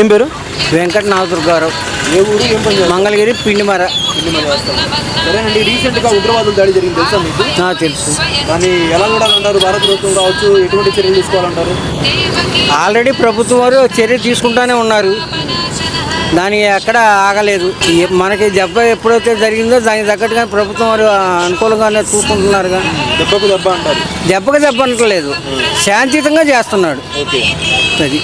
ఏం పేరు? వెంకట నాగదుర్గారావు. ఏ ఊరు, ఏం పని చేస్తారు? మంగళగిరి పిండిమర. సరేనండి, రీసెంట్గా ఉగ్రవాదులు దాడి జరిగింది, తెలుసా మీకు? తెలుసు. దాన్ని ఎలా చూడాలంటారు? భారత ప్రభుత్వం కావచ్చు, ఎటువంటి చర్యలు తీసుకోవాలంటారు? ఆల్రెడీ ప్రభుత్వం వారు చర్య తీసుకుంటూనే ఉన్నారు, దానికి ఎక్కడ ఆగలేదు. మనకి దెబ్బ ఎప్పుడైతే జరిగిందో దానికి తగ్గట్టుగా ప్రభుత్వం వారు అనుకూలంగానే చూసుకుంటున్నారుగా. దెబ్బకు దెబ్బ అంటారు. దెబ్బకి దెబ్బ అనట్లేదు, శాంతియుతంగా చేస్తున్నాడు. ఓకే, అది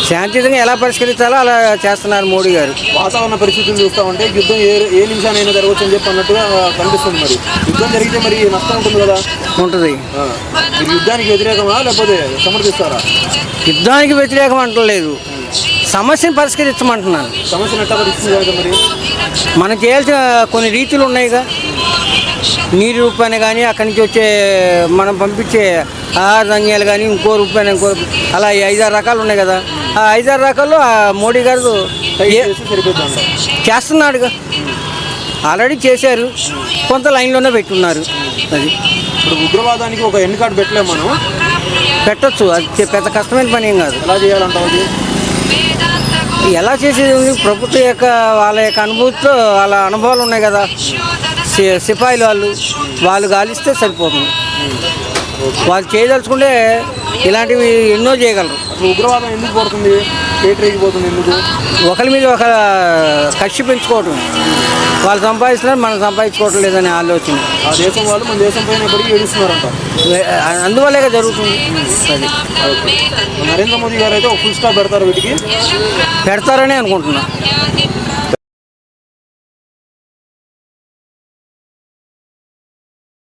శాంతియుతంగా ఎలా పరిష్కరించాలో అలా చేస్తున్నారు మోడీ గారు. వాతావరణ పరిస్థితులు చూస్తామంటే యుద్ధం ఏ నిమిషానైనా జరగవచ్చు అని చెప్పి అన్నట్టుగా కనిపిస్తుంది. మరి యుద్ధం జరిగితే మరి నష్టం ఉంటుంది కదా? ఉంటుంది. మీరు యుద్ధానికి వ్యతిరేకమా లేకపోతే సమర్థిస్తారా? యుద్ధానికి వ్యతిరేకం అంటలేదు, సమస్యను పరిష్కరించమంటున్నాను. సమస్యను ఎట్లా పరిస్థితి మరి? మనం చేయాల్సిన కొన్ని రీతులు ఉన్నాయిగా, నీరు రూపాయన కానీ అక్కడి నుంచి వచ్చే మనం పంపించే ఆహార ధాన్యాలు కానీ ఇంకో రూపాయన ఇంకో అలా 5-6 రకాలు ఉన్నాయి కదా. ఆ 5-6 రకాల్లో మోడీ గారు చేస్తున్నాడుగా. ఆల్రెడీ చేశారు, కొంత లైన్లోనే పెట్టున్నారు. అది ఇప్పుడు ఉగ్రవాదానికి ఒక ఎన్ని కార్డు పెట్టలేము మనం? పెట్టచ్చు, అది పెద్ద కష్టమైన పని ఏం కాదు. ఎలా చేయాలంటావు? అది ఎలా చేసేది ఉంది, ప్రభుత్వం యొక్క వాళ్ళ యొక్క అనుభూతితో వాళ్ళ అనుభవాలు ఉన్నాయి కదా. సిపాయిలు వాళ్ళు గాలిస్తే సరిపోతుంది. వాళ్ళు చేయదలుచుకుంటే ఇలాంటివి ఎన్నో చేయగలరు. అసలు ఉగ్రవాదం ఎందుకు పడుతుంది, పేటరేగిపోతుంది ఎందుకు? ఒకరి మీద ఒక కక్ష పెంచుకోవటం, వాళ్ళు సంపాదిస్తున్నారు మనం సంపాదించుకోవటం లేదనే ఆలోచన. ఆ దేశం వాళ్ళు మన దేశం పైన ఎప్పటికీ ఏడుస్తున్నారంట. అందువల్లే జరుగుతుంది. అది నరేంద్ర మోదీ గారు అయితే ఒక ఫుల్ స్టాప్ పెడతారు, వీటికి పెడతారని అనుకుంటున్నా.